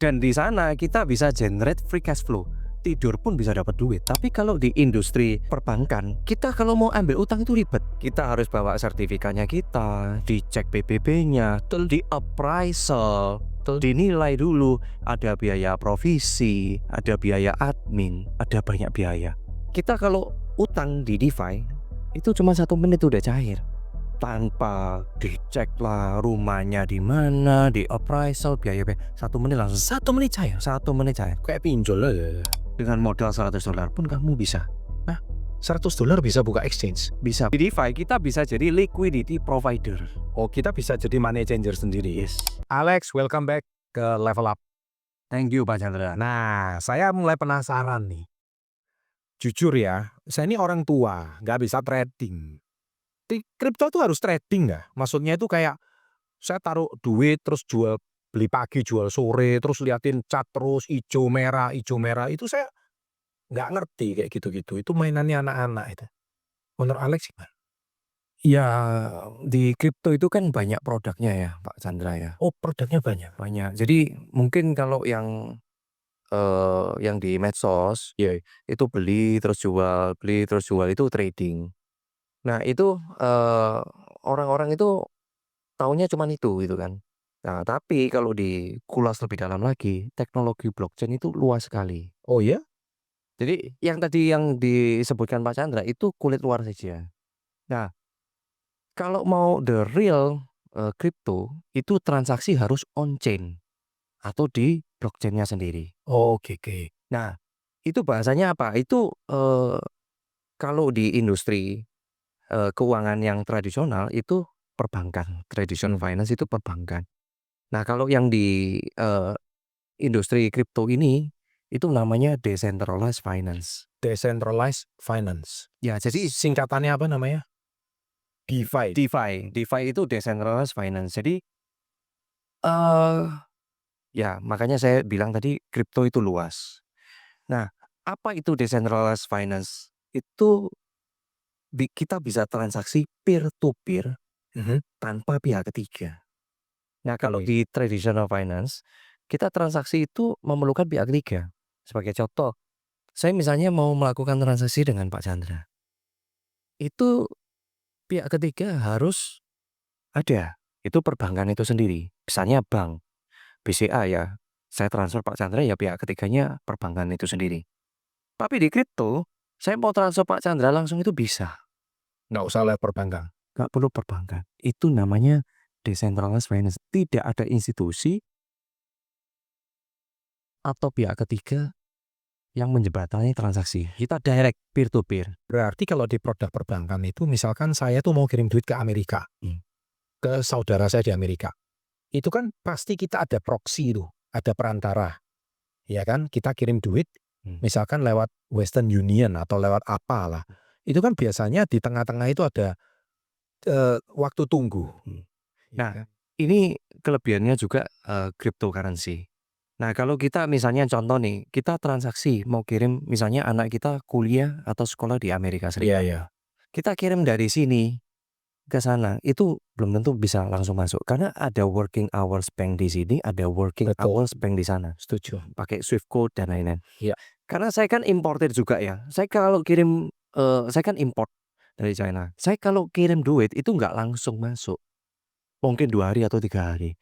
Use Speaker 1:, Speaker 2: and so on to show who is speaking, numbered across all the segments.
Speaker 1: Dan di sana kita bisa generate free cash flow. Tidur pun bisa dapat duit. Tapi kalau di industri perbankan, kita kalau mau ambil utang itu ribet. Kita harus bawa sertifikatnya kita, dicek PBB-nya, di appraisal, dinilai dulu. Ada biaya provisi, ada biaya admin, ada banyak biaya. Kita kalau utang di DeFi, itu cuma 1 menit udah cair. Tanpa dicek lah rumahnya di mana, di appraisal, biaya 1 menit langsung
Speaker 2: 1 menit cair.
Speaker 1: 1 menit cair.
Speaker 2: Kayak pinjol aja.
Speaker 1: Dengan modal $100 pun kamu bisa.
Speaker 2: $100 bisa buka exchange.
Speaker 1: Bisa. Di DeFi kita bisa jadi liquidity provider.
Speaker 2: Oh, kita bisa jadi money changer sendiri.
Speaker 1: Yes.
Speaker 2: Alex, welcome back ke Level Up.
Speaker 1: Thank you Pak Chandra.
Speaker 2: Nah, saya mulai penasaran nih. Jujur ya, saya ini orang tua, nggak bisa trading. Di kripto itu harus trading nggak? Maksudnya itu kayak saya taruh duit terus beli pagi jual sore terus liatin cat terus hijau merah itu saya nggak ngerti kayak gitu-gitu. Itu mainannya anak-anak itu. Menurut Alex gimana?
Speaker 1: Ya, di kripto itu kan banyak produknya ya Pak Chandra ya.
Speaker 2: Oh, produknya banyak.
Speaker 1: Banyak. Jadi mungkin kalau yang di medsos itu beli terus jual itu trading. Nah itu orang-orang itu taunya cuman itu gitu kan. Nah tapi kalau dikulas lebih dalam lagi, teknologi blockchain itu luas sekali.
Speaker 2: Oh ya?
Speaker 1: Jadi yang tadi yang disebutkan Pak Chandra itu kulit luar saja. Nah kalau mau the real crypto itu transaksi harus on chain atau di blockchainnya sendiri.
Speaker 2: Oke.
Speaker 1: Nah itu bahasanya apa? Itu kalau di industri keuangan yang tradisional itu perbankan, traditional finance itu perbankan. Nah, kalau yang di industri kripto ini itu namanya decentralized finance.
Speaker 2: Decentralized finance.
Speaker 1: Ya, jadi
Speaker 2: Singkatannya apa namanya? DeFi.
Speaker 1: DeFi itu decentralized finance. Jadi ya makanya saya bilang tadi kripto itu luas. Nah, apa itu decentralized finance? Itu kita bisa transaksi peer to peer tanpa pihak ketiga. Nah, kalau di traditional finance, kita transaksi itu memerlukan pihak ketiga. Sebagai contoh, saya misalnya mau melakukan transaksi dengan Pak Chandra. Itu pihak ketiga harus ada. Itu perbankan itu sendiri. Misalnya bank, BCA ya. Saya transfer Pak Chandra ya pihak ketiganya perbankan itu sendiri. Tapi di kripto, saya mau transfer Pak Chandra langsung itu bisa.
Speaker 2: Nggak usah lewat perbankan.
Speaker 1: Nggak perlu perbankan. Itu namanya decentralized finance. Tidak ada institusi atau pihak ketiga yang menjembatani transaksi. Kita direct peer to peer.
Speaker 2: Berarti kalau di produk perbankan itu misalkan saya tuh mau kirim duit ke Amerika. Ke saudara saya di Amerika. Itu kan pasti kita ada proxy tuh, ada perantara. Ya kan? Kita kirim duit misalkan lewat Western Union atau lewat apalah. Itu kan biasanya di tengah-tengah itu ada waktu tunggu.
Speaker 1: Nah, ini kelebihannya juga cryptocurrency. Nah, kalau kita misalnya contoh nih, kita transaksi mau kirim misalnya anak kita kuliah atau sekolah di Amerika Serikat.
Speaker 2: Iya.
Speaker 1: Kita kirim dari sini ke sana, itu belum tentu bisa langsung masuk karena ada working hours bank di sini, ada working hours bank di sana.
Speaker 2: Setuju.
Speaker 1: Pakai Swift code dan lain-lain.
Speaker 2: Iya.
Speaker 1: Karena saya kan importer juga ya. Saya kalau kirim saya kan import dari China. Saya kalau kirim duit itu nggak langsung masuk. Mungkin 2 hari atau 3 hari.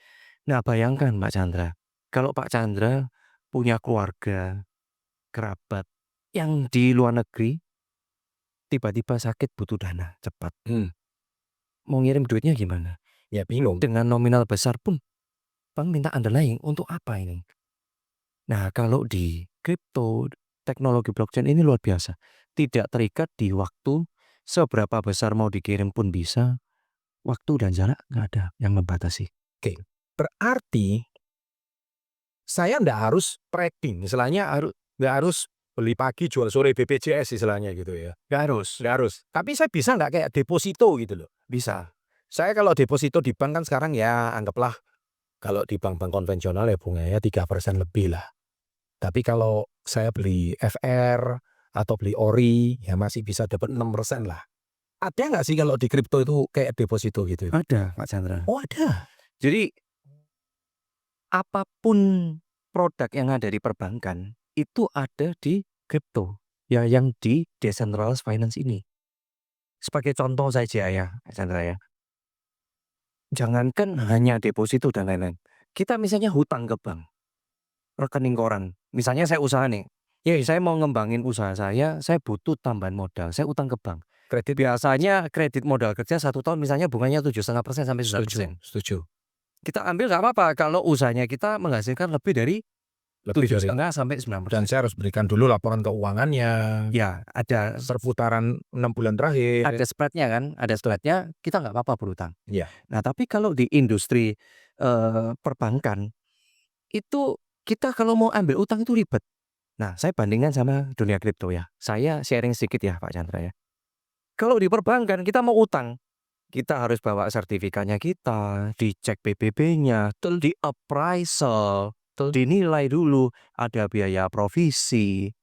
Speaker 1: Nah, bayangkan Pak Chandra, kalau Pak Chandra punya keluarga, kerabat yang di luar negeri, tiba-tiba sakit butuh dana cepat. Mau ngirim duitnya gimana?
Speaker 2: Ya bingung.
Speaker 1: Dengan nominal besar pun, bank minta underlying untuk apa ini? Nah, kalau di kripto, teknologi blockchain ini luar biasa. Tidak terikat di waktu, seberapa besar mau dikirim pun bisa, waktu dan jarak nggak ada yang membatasi.
Speaker 2: Oke. Berarti saya nggak harus trading, istilahnya nggak harus beli pagi jual sore BPJS istilahnya gitu ya.
Speaker 1: Nggak harus.
Speaker 2: Tapi saya bisa nggak kayak deposito gitu loh.
Speaker 1: Bisa.
Speaker 2: Saya kalau deposito di bank kan sekarang ya anggaplah kalau di bank-bank konvensional ya bunganya 3% lebih lah. Tapi kalau saya beli FR atau beli ORI ya masih bisa dapat 6% lah. Ada nggak sih kalau di kripto itu kayak deposito gitu?
Speaker 1: Ada Pak Chandra.
Speaker 2: Oh ada.
Speaker 1: Jadi apapun produk yang ada di perbankan itu ada di kripto, ya yang di decentralized finance ini. Sebagai contoh saja ya, Chandra ya. Jangankan hanya deposito dan lain-lain. Kita misalnya hutang ke bank, rekening koran. Misalnya saya usaha nih, ya saya mau ngembangin usaha saya butuh tambahan modal, saya utang ke bank.
Speaker 2: Kredit
Speaker 1: Biasanya kredit modal kerja 1 tahun misalnya bunganya 7,5% sampai 9%.
Speaker 2: setuju.
Speaker 1: Kita ambil nggak apa-apa kalau usahanya kita menghasilkan lebih dari
Speaker 2: Lebih dari
Speaker 1: 7,5 sampai
Speaker 2: dan
Speaker 1: 9%.
Speaker 2: saya harus berikan dulu laporan keuangannya.
Speaker 1: Ya, ada
Speaker 2: Perputaran 6 bulan terakhir.
Speaker 1: ada spread-nya kan, ada spread-nya, kita nggak apa-apa berutang.
Speaker 2: Iya.
Speaker 1: Nah, tapi kalau di industri perbankan itu kita kalau mau ambil utang itu ribet. Nah, saya bandingkan sama dunia kripto ya. Saya sharing sedikit ya Pak Chandra ya. Kalau di perbankan kita mau utang, kita harus bawa sertifikatnya kita, dicek PBB-nya, di appraisal, dinilai dulu, ada biaya provisi,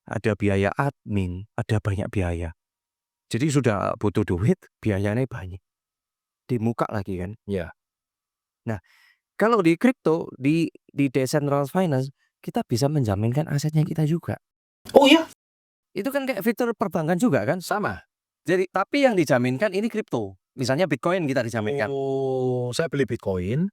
Speaker 1: ada biaya admin, ada banyak biaya. Jadi sudah butuh duit, biayanya banyak. Di muka lagi kan.
Speaker 2: Ya.
Speaker 1: Nah, kalau di kripto, di decentralized finance, kita bisa menjaminkan asetnya kita juga.
Speaker 2: Oh iya,
Speaker 1: Itu kan kayak fitur perbankan juga kan?
Speaker 2: sama.
Speaker 1: Jadi tapi yang dijaminkan ini kripto. Misalnya Bitcoin kita dijaminkan.
Speaker 2: Oh, saya beli Bitcoin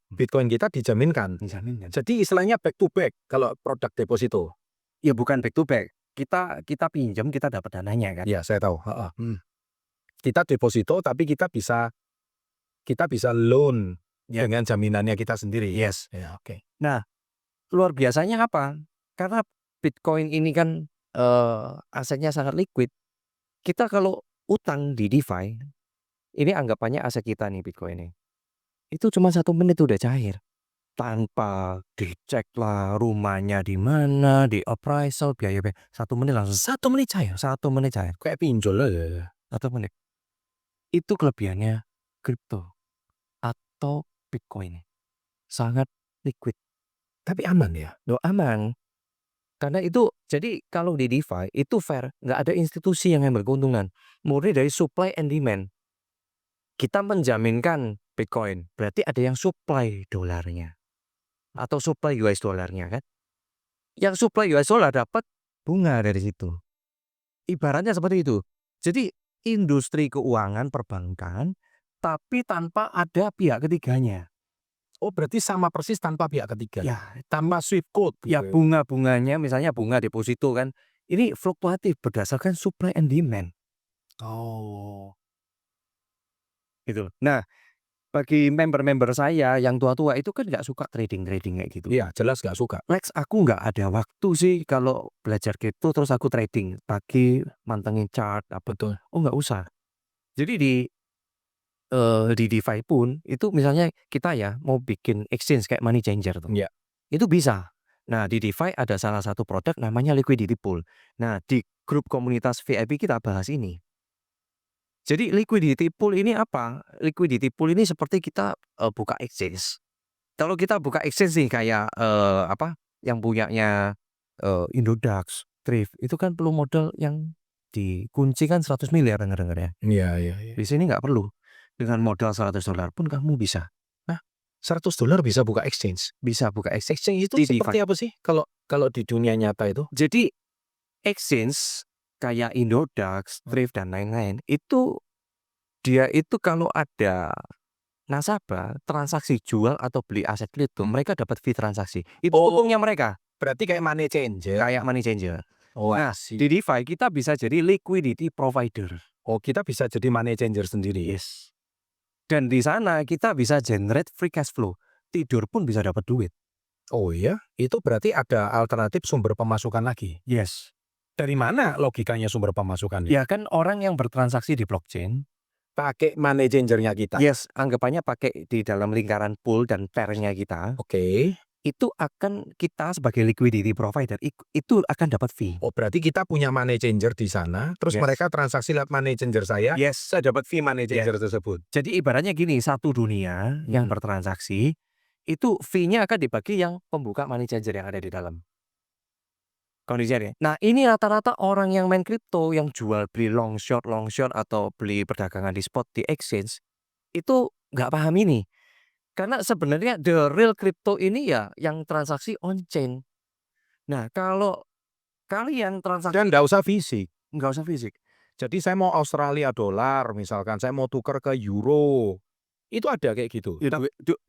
Speaker 2: kita dijaminkan.
Speaker 1: Dijaminkan.
Speaker 2: Jadi istilahnya back to back kalau produk deposito.
Speaker 1: Ya bukan back to back. Kita pinjam, kita dapat dananya kan.
Speaker 2: Ya, saya tahu. Kita deposito tapi kita bisa loan
Speaker 1: Ya.
Speaker 2: dengan jaminannya kita sendiri.
Speaker 1: Yes.
Speaker 2: Ya, oke.
Speaker 1: Nah, luar biasanya apa? Karena Bitcoin ini kan asetnya sangat liquid. Kita kalau utang di DeFi, ini anggapannya aset kita nih Bitcoin ini. Itu cuma 1 menit udah cair. Tanpa dicek lah rumahnya di mana, di appraisal, biaya 1 menit langsung 1 menit cair, 1 menit cair.
Speaker 2: Kayak pinjol aja.
Speaker 1: 1 menit. Itu kelebihannya kripto atau Bitcoin. Sangat liquid.
Speaker 2: Tapi aman ya?
Speaker 1: Loh aman. Karena itu jadi kalau di DeFi itu fair, nggak ada institusi yang ngambil keuntungan. Murni dari supply and demand. Kita menjaminkan Bitcoin, berarti ada yang supply dolarnya. Atau supply US dollarnya kan. Yang supply US dollar dapat bunga dari situ. Ibaratnya seperti itu. Jadi industri keuangan perbankan tapi tanpa ada pihak ketiganya.
Speaker 2: Oh, berarti sama persis tanpa pihak ketiga.
Speaker 1: Ya,
Speaker 2: Tanpa Swift code.
Speaker 1: ya
Speaker 2: gitu.
Speaker 1: bunga-bunganya misalnya bunga deposito kan. Ini fluktuatif berdasarkan supply and demand.
Speaker 2: Oh.
Speaker 1: Gitu. Nah, bagi member-member saya yang tua-tua itu kan nggak suka trading-trading kayak gitu.
Speaker 2: Iya, jelas nggak suka.
Speaker 1: Lex, aku nggak ada waktu sih kalau belajar kripto terus aku trading. Pagi mantengin chart apa.
Speaker 2: Betul.
Speaker 1: Oh nggak usah. Jadi di DeFi pun itu misalnya kita ya mau bikin exchange kayak money changer tuh.
Speaker 2: Iya.
Speaker 1: Itu bisa. Nah, di DeFi ada salah satu produk namanya liquidity pool. Nah, di grup komunitas VIP kita bahas ini. Jadi liquidity pool ini apa? Liquidity pool ini seperti kita buka exchange. Kalau kita buka exchange nih kayak yang punyanya Indodax, Thrift, itu kan perlu modal yang dikunci kan 100 miliar denger-denger ya.
Speaker 2: Iya.
Speaker 1: Di sini nggak perlu. Dengan modal $100 pun kamu bisa.
Speaker 2: $100 bisa buka exchange.
Speaker 1: Bisa buka exchange.
Speaker 2: Exchange itu
Speaker 1: di
Speaker 2: seperti
Speaker 1: DeFi.
Speaker 2: apa sih kalau di dunia nyata itu?
Speaker 1: Jadi exchange kayak Indodax, Thrift dan lain-lain itu dia itu kalau ada nasabah transaksi jual atau beli aset kripto, mereka dapat fee transaksi. Itu
Speaker 2: Oh.
Speaker 1: untungnya mereka.
Speaker 2: Berarti kayak money changer.
Speaker 1: Kayak money changer.
Speaker 2: Oh,
Speaker 1: Nah, di DeFi kita bisa jadi liquidity provider.
Speaker 2: Oh, kita bisa jadi money changer sendiri.
Speaker 1: Yes. Dan di sana kita bisa generate free cash flow. Tidur pun bisa dapat duit.
Speaker 2: Oh iya, itu berarti ada alternatif sumber pemasukan lagi.
Speaker 1: Yes.
Speaker 2: Dari mana logikanya sumber pemasukannya?
Speaker 1: Ya kan orang yang bertransaksi di blockchain,
Speaker 2: Pakai money changer-nya kita.
Speaker 1: yes, anggapannya pakai di dalam lingkaran pool dan pair-nya kita,
Speaker 2: Oke.
Speaker 1: itu akan kita sebagai liquidity provider itu akan dapat fee.
Speaker 2: Oh, berarti kita punya money changer di sana, terus
Speaker 1: Yes.
Speaker 2: mereka transaksi lewat money changer saya,
Speaker 1: Yes.
Speaker 2: saya dapat fee money changer tersebut.
Speaker 1: Jadi ibaratnya gini, satu dunia yang bertransaksi itu fee-nya akan dibagi yang pembuka money changer yang ada di dalam. Kondisinya. Nah, ini rata-rata orang yang main kripto yang jual beli long short atau beli perdagangan di spot di exchange itu nggak paham ini. Karena sebenarnya the real crypto ini ya yang transaksi on chain. Nah, kalau kalian transaksi
Speaker 2: Dan nggak usah fisik.
Speaker 1: nggak usah fisik.
Speaker 2: Jadi saya mau Australia dollar misalkan, saya mau tuker ke euro, itu ada kayak gitu?
Speaker 1: Ya,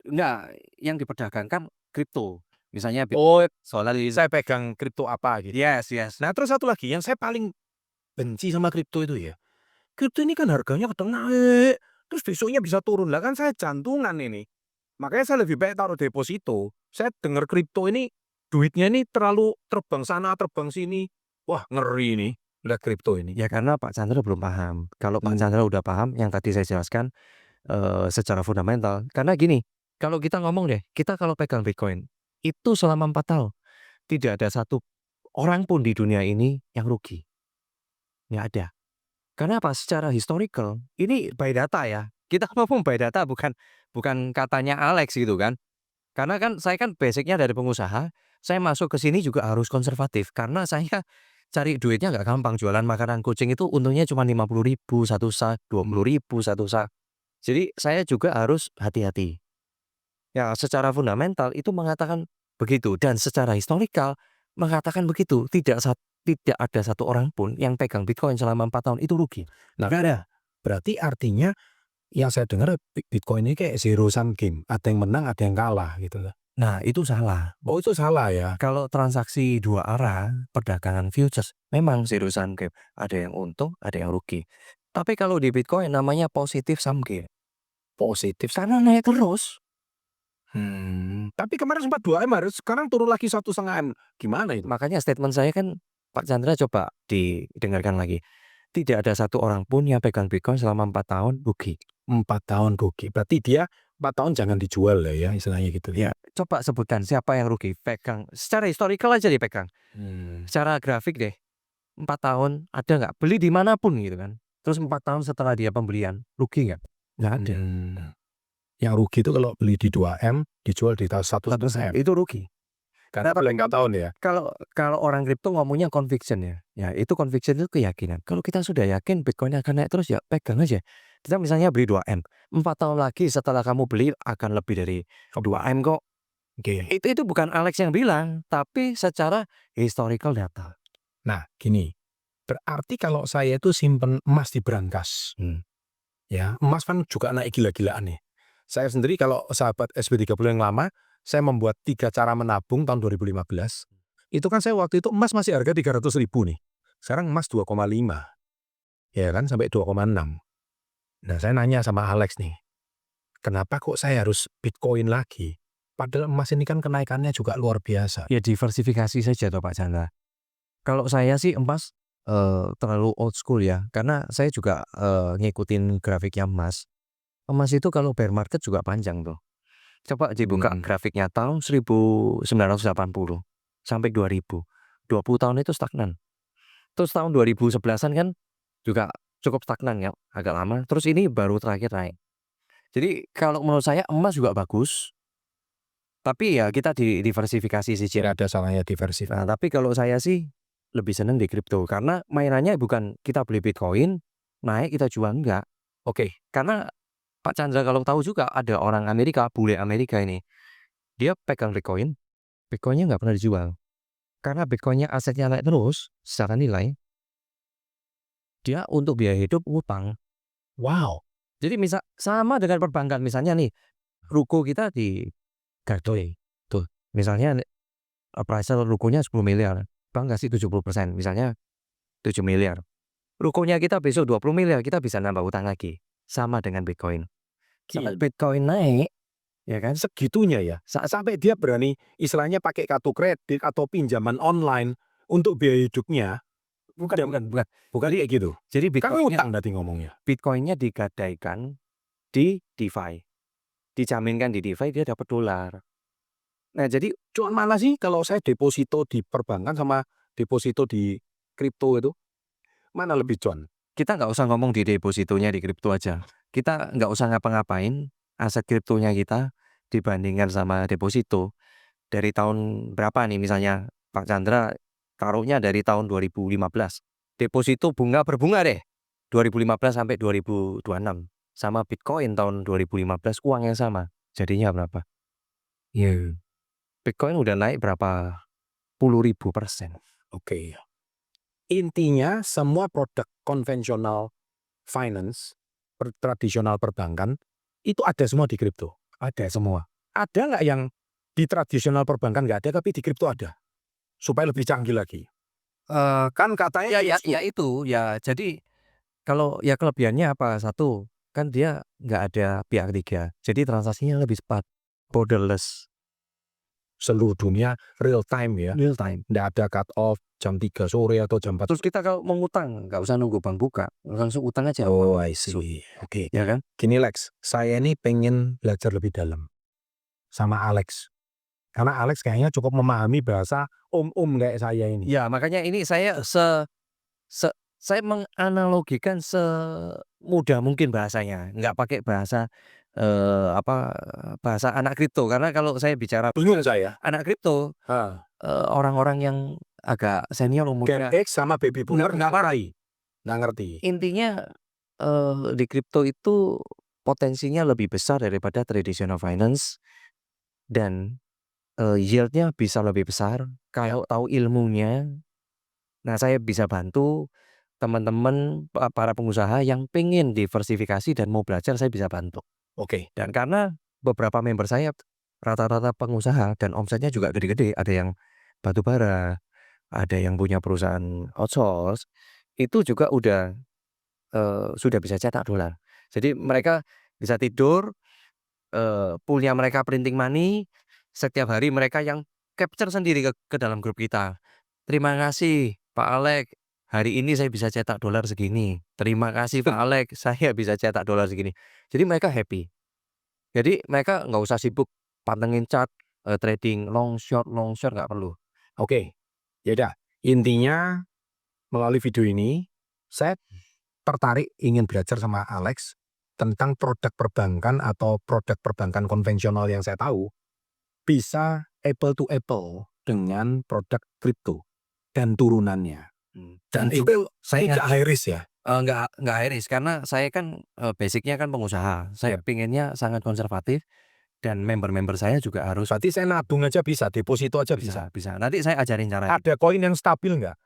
Speaker 1: enggak, yang diperdagangkan kripto. Misalnya
Speaker 2: Oh,
Speaker 1: Solaris.
Speaker 2: saya pegang kripto apa gitu.
Speaker 1: Yes, yes.
Speaker 2: Nah, terus satu lagi yang saya paling benci sama kripto itu ya, kripto ini kan harganya kadang naik, terus besoknya bisa turun. Lah kan saya jantungan ini. Makanya saya lebih baik taruh deposito. Saya dengar kripto ini duitnya ini terlalu terbang sana, terbang sini. Wah, ngeri ini lihat kripto ini.
Speaker 1: Ya karena Pak Chandra belum paham. Kalau Pak Chandra udah paham yang tadi saya jelaskan secara fundamental. Karena gini, kalau kita ngomong deh, kita kalau pegang Bitcoin itu selama 4 tahun tidak ada satu orang pun di dunia ini yang rugi. Nggak ada. Karena apa? Secara historical, ini by data ya. Kita ngomong by data bukan bukan katanya Alex gitu kan. Karena kan saya kan basicnya dari pengusaha, saya masuk ke sini juga harus konservatif karena saya cari duitnya nggak gampang. Jualan makanan kucing itu untungnya cuma 50.000 satu sak, 20.000 satu sak. Jadi saya juga harus hati-hati. Ya secara fundamental itu mengatakan begitu dan secara historical mengatakan begitu. Tidak ada satu orang pun yang pegang Bitcoin selama 4 tahun itu rugi.
Speaker 2: Nah, nggak ada. Berarti artinya yang saya dengar Bitcoin ini kayak zero sum game. Ada yang menang, ada yang kalah gitu.
Speaker 1: Nah, itu salah.
Speaker 2: Oh, itu salah ya.
Speaker 1: Kalau transaksi dua arah, perdagangan futures memang zero sum game. Ada yang untung, ada yang rugi. Tapi kalau di Bitcoin namanya positive sum game.
Speaker 2: Positif.
Speaker 1: Karena naik terus.
Speaker 2: Tapi kemarin sempat 2M, harus sekarang turun lagi 1,5M. Gimana itu?
Speaker 1: Makanya statement saya kan Pak Chandra coba didengarkan lagi. Tidak ada satu orang pun yang pegang Bitcoin selama 4 tahun rugi.
Speaker 2: 4 tahun rugi. Berarti dia 4 tahun jangan dijual lah ya, istilahnya gitu.
Speaker 1: Ya, coba sebutkan siapa yang rugi pegang. Secara historical aja dipegang. Secara grafik deh. 4 tahun ada nggak? Beli dimanapun gitu kan. Terus 4 tahun setelah dia pembelian, rugi nggak? Nggak ada.
Speaker 2: Yang rugi itu kalau beli di 2M, dijual di 1,5M.
Speaker 1: Itu rugi.
Speaker 2: Karena nggak tahun ya.
Speaker 1: Kalau orang kripto ngomongnya conviction ya. Ya itu conviction itu keyakinan. Kalau kita sudah yakin Bitcoin akan naik terus ya pegang aja. Kita misalnya beli 2M. 4 tahun lagi setelah kamu beli akan lebih dari 2M kok.
Speaker 2: Oke.
Speaker 1: Itu bukan Alex yang bilang, tapi secara historical data.
Speaker 2: Nah, gini. Berarti kalau saya itu simpen emas di brankas. Ya, emas kan juga naik gila-gilaan nih. Saya sendiri kalau sahabat SB30 yang lama, saya membuat 3 cara menabung tahun 2015. Itu kan saya waktu itu emas masih harga 300.000 nih. Sekarang emas 2,5. Ya kan, sampai 2,6. Nah, saya nanya sama Alex nih, kenapa kok saya harus Bitcoin lagi? Padahal emas ini kan kenaikannya juga luar biasa.
Speaker 1: Ya diversifikasi saja toh Pak Chandra. Kalau saya sih emas terlalu old school ya. Karena saya juga ngikutin grafiknya emas. Emas itu kalau bear market juga panjang tuh. Coba dibuka grafiknya tahun 1980 sampai 2000. 20 tahun itu stagnan. Terus tahun 2011-an kan juga cukup stagnan ya, agak lama. Terus ini baru terakhir naik. Jadi kalau menurut saya emas juga bagus. Tapi ya kita diversifikasi sih.
Speaker 2: Tidak ada salahnya diversifikasi.
Speaker 1: Nah, tapi kalau saya sih lebih seneng di kripto karena mainannya bukan kita beli Bitcoin, naik kita jual enggak.
Speaker 2: Oke.
Speaker 1: Karena Pak Chandra kalau tahu juga ada orang Amerika, bule Amerika ini. Dia pegang Bitcoin, Bitcoinnya nggak pernah dijual. Karena Bitcoinnya asetnya naik terus secara nilai, dia untuk biaya hidup utang.
Speaker 2: Wow.
Speaker 1: Jadi misal sama dengan perbankan, misalnya nih, ruko kita di Gartoy, tuh misalnya appraisal rukonya 10 miliar, bank kasih 70%, misalnya 7 miliar. Rukonya kita besok 20 miliar, kita bisa nambah utang lagi. Sama dengan Bitcoin. Saat Bitcoin naik, ya kan?
Speaker 2: Segitunya ya. Sampai dia berani istilahnya pakai kartu kredit atau pinjaman online untuk biaya hidupnya. Bukan kayak gitu.
Speaker 1: Jadi
Speaker 2: Kan utang nanti ngomongnya.
Speaker 1: Bitcoinnya digadaikan di DeFi. Dijaminkan di DeFi dia dapat dolar. Nah, jadi
Speaker 2: cuan mana sih kalau saya deposito di perbankan sama deposito di kripto itu? Mana lebih cuan?
Speaker 1: Kita nggak usah ngomong di depositonya di kripto aja. Kita nggak usah ngapa-ngapain, aset kriptonya kita dibandingkan sama deposito. Dari tahun berapa nih misalnya Pak Chandra taruhnya dari tahun 2015. Deposito bunga berbunga deh. 2015 sampai 2026. Sama Bitcoin tahun 2015 uang yang sama. Jadinya berapa? Ya, Bitcoin udah naik berapa puluh ribu %.
Speaker 2: Oke. Intinya semua produk konvensional finance, tradisional perbankan, itu ada semua di kripto. Ada semua. Ada nggak yang di tradisional perbankan nggak ada, tapi di kripto ada? Supaya lebih canggih lagi. Kan katanya
Speaker 1: Itu ya. Jadi kalau ya kelebihannya apa? Satu, kan dia nggak ada pihak ketiga. Jadi transaksinya lebih cepat, borderless,
Speaker 2: seluruh dunia real time ya.
Speaker 1: real time.
Speaker 2: Nggak ada cut off jam 3 sore atau jam 4.
Speaker 1: Terus kita kalau mau ngutang nggak usah nunggu bank buka, langsung utang aja.
Speaker 2: Oh, I see. Oke.
Speaker 1: Ya kan?
Speaker 2: Gini Lex, saya ini pengen belajar lebih dalam sama Alex. Karena Alex kayaknya cukup memahami bahasa om-om kayak saya ini.
Speaker 1: Ya makanya ini saya saya menganalogikan semudah mungkin bahasanya, nggak pakai bahasa bahasa anak kripto. Karena kalau saya bicara
Speaker 2: Bingung saya.
Speaker 1: anak kripto, orang-orang yang agak senior
Speaker 2: Gen
Speaker 1: umurnya
Speaker 2: X sama baby boomer nggak marahi. Nggak ngerti.
Speaker 1: intinya di kripto itu potensinya lebih besar daripada traditional finance dan yield-nya bisa lebih besar kalau tahu ilmunya. Nah, saya bisa bantu teman-teman para pengusaha yang pengen diversifikasi dan mau belajar, saya bisa bantu.
Speaker 2: Oke.
Speaker 1: Dan karena beberapa member saya rata-rata pengusaha dan omsetnya juga gede-gede, ada yang batu bara, ada yang punya perusahaan outsource, itu juga udah sudah bisa cetak dolar. Jadi mereka bisa tidur, pool-nya mereka printing money, setiap hari mereka yang capture sendiri ke dalam grup kita. Terima kasih Pak Alex, hari ini saya bisa cetak dolar segini. Terima kasih Pak Alex, saya bisa cetak dolar segini. Jadi mereka happy. Jadi mereka nggak usah sibuk pantengin chart, trading long short nggak perlu.
Speaker 2: Oke. Ya udah. Intinya melalui video ini saya tertarik ingin belajar sama Alex tentang produk perbankan atau produk perbankan konvensional yang saya tahu bisa apple to apple dengan produk kripto dan turunannya. Dan itu
Speaker 1: saya
Speaker 2: tidak high risk ya.
Speaker 1: nggak high risk karena saya kan basicnya kan pengusaha. Saya pinginnya sangat konservatif dan member-member saya juga harus
Speaker 2: Berarti saya nabung aja bisa, deposito aja bisa.
Speaker 1: bisa. Nanti saya ajarin caranya.
Speaker 2: Ada koin yang stabil nggak?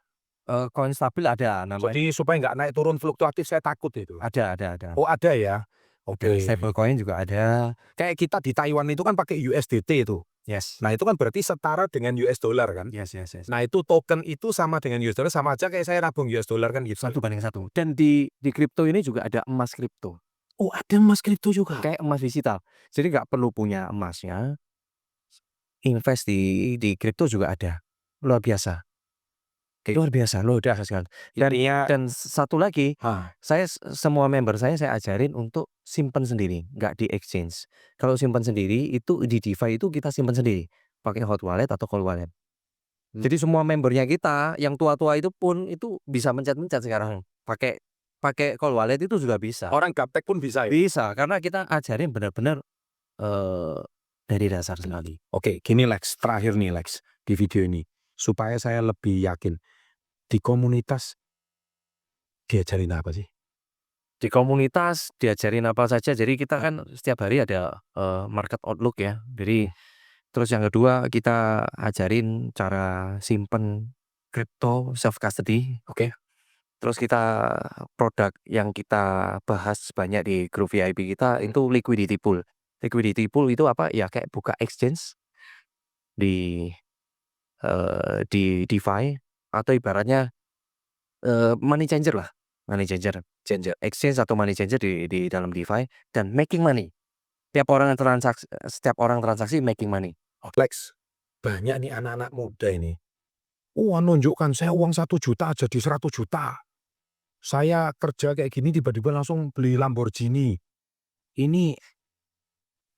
Speaker 1: Koin stabil ada namanya.
Speaker 2: Jadi supaya nggak naik turun fluktuatif saya takut itu.
Speaker 1: Ada.
Speaker 2: Oh ada ya.
Speaker 1: Ada
Speaker 2: Oke.
Speaker 1: stable coin juga ada.
Speaker 2: Kayak kita di Taiwan itu kan pakai USDT itu.
Speaker 1: Yes.
Speaker 2: Nah itu kan berarti setara dengan US dollar kan.
Speaker 1: Yes.
Speaker 2: Nah itu token itu sama dengan US dollar, sama aja kayak saya nabung US dollar kan gitu.
Speaker 1: 1:1. Dan di kripto ini juga ada emas kripto.
Speaker 2: Oh ada emas kripto juga.
Speaker 1: Kayak emas digital. Jadi nggak perlu punya emasnya. Invest di kripto juga ada. Luar biasa. Luar biasa sekali. Dan satu lagi, saya semua member saya ajarin untuk simpan sendiri, nggak di exchange. Kalau simpan sendiri itu di DeFi itu kita simpan sendiri, pakai hot wallet atau cold wallet. Jadi semua membernya kita yang tua-tua itu pun itu bisa mencet-mencet sekarang, pakai cold wallet itu juga bisa.
Speaker 2: Orang gaptek pun bisa ya?
Speaker 1: Bisa, karena kita ajarin benar-benar dari dasar sekali.
Speaker 2: Oke, gini Lex, terakhir nih Lex di video ini supaya saya lebih yakin di komunitas diajarin apa sih?
Speaker 1: Di komunitas diajarin apa saja. Jadi kita kan setiap hari ada market outlook ya. Jadi terus yang kedua kita ajarin cara simpen kripto self custody.
Speaker 2: Oke.
Speaker 1: Terus kita produk yang kita bahas banyak di grup VIP kita itu liquidity pool. Liquidity pool itu apa? Ya kayak buka exchange di DeFi atau ibaratnya money changer lah. Money changer, exchange atau money changer di dalam DeFi dan making money. Setiap orang transaksi making money.
Speaker 2: Lex, banyak nih anak-anak muda ini. Nunjukkan saya uang 1 juta jadi 100 juta. Saya kerja kayak gini tiba-tiba langsung beli Lamborghini. Ini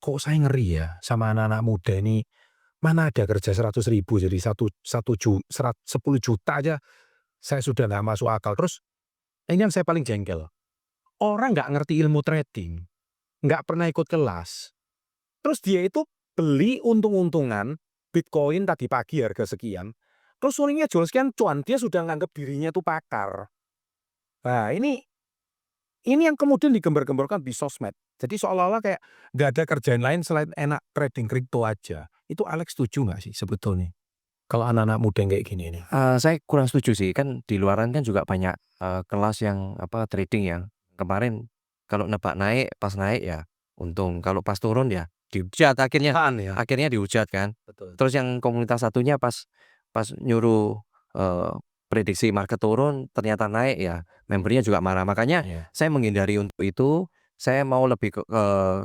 Speaker 2: kok saya ngeri ya sama anak-anak muda ini. Mana ada kerja 100.000 jadi 10 juta aja saya sudah nggak masuk akal. Terus ini yang saya paling jengkel. Orang nggak ngerti ilmu trading, nggak pernah ikut kelas. Terus dia itu beli untung-untungan Bitcoin tadi pagi harga sekian. Terus sorenya jual sekian cuan, dia sudah nganggap dirinya itu pakar. Nah ini Ini yang kemudian digembar-gemborkan di sosmed. Jadi seolah-olah kayak nggak ada kerjaan lain selain enak trading kripto aja. Itu Alex setuju nggak sih sebetulnya? Kalau anak-anak muda yang kayak gini nih.
Speaker 1: Saya kurang setuju sih, kan di luaran kan juga banyak, kelas yang trading yang kemarin kalau nebak naik, pas naik ya untung, kalau pas turun ya dihujat akhirnya
Speaker 2: Ya.
Speaker 1: akhirnya dihujat kan.
Speaker 2: Betul.
Speaker 1: Terus yang komunitas satunya pas pas nyuruh, prediksi market turun ternyata naik ya membernya juga marah. Makanya
Speaker 2: Iya.
Speaker 1: saya menghindari untuk itu, saya mau lebih ke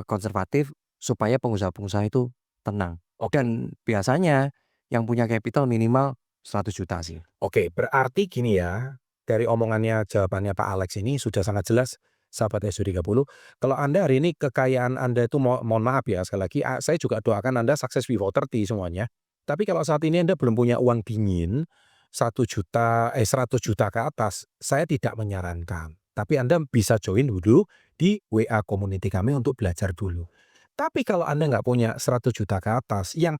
Speaker 1: konservatif supaya pengusaha-pengusaha itu tenang.
Speaker 2: Oke.
Speaker 1: Dan biasanya yang punya capital minimal 100 juta sih.
Speaker 2: Oke, berarti gini ya, dari omongannya jawabannya Pak Alex ini sudah sangat jelas, sahabat SU30. Kalau Anda hari ini kekayaan Anda itu mohon maaf ya sekali lagi, saya juga doakan Anda sukses before 30 semuanya. Tapi kalau saat ini Anda belum punya uang dingin 100 juta ke atas, saya tidak menyarankan. Tapi Anda bisa join dulu di WA community kami untuk belajar dulu. Tapi kalau Anda nggak punya 100 juta ke atas yang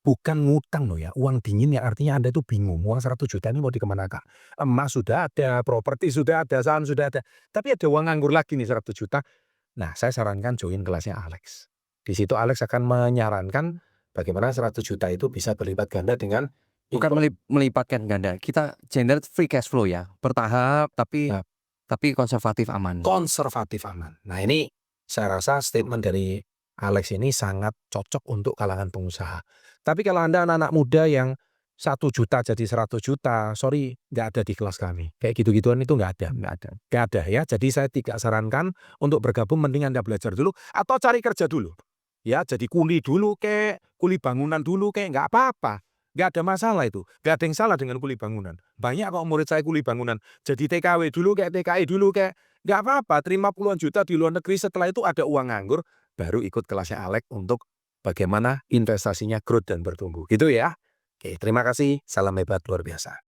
Speaker 2: bukan ngutang loh ya, uang dingin ya artinya Anda itu bingung, uang 100 juta ini mau dikemanakan. Emas sudah ada, properti sudah ada, saham sudah ada, tapi ada uang nganggur lagi nih 100 juta. Nah, saya sarankan join kelasnya Alex. Di situ Alex akan menyarankan bagaimana 100 juta itu bisa berlipat ganda dengan
Speaker 1: Bukan melipatkan ganda, kita generate free cash flow ya, bertahap
Speaker 2: Nah.
Speaker 1: tapi konservatif aman.
Speaker 2: konservatif aman. Nah, ini saya rasa statement dari Alex ini sangat cocok untuk kalangan pengusaha. Tapi kalau Anda anak-anak muda yang 1 juta jadi 100 juta, sorry nggak ada di kelas kami. Kayak gitu-gituan itu nggak ada.
Speaker 1: Nggak ada.
Speaker 2: Nggak ada ya. Jadi saya tidak sarankan untuk bergabung, mending Anda belajar dulu atau cari kerja dulu. Ya, jadi kuli dulu kek, kuli bangunan dulu kek, nggak apa-apa. Nggak ada masalah itu. Nggak ada yang salah dengan kuli bangunan. Banyak kok murid saya kuli bangunan. Jadi TKW dulu kek, TKI dulu kek. Nggak apa-apa, terima puluhan juta di luar negeri, setelah itu ada uang nganggur, baru ikut kelasnya Alex untuk bagaimana investasinya growth dan bertumbuh. Gitu ya. Oke, terima kasih. Salam hebat luar biasa.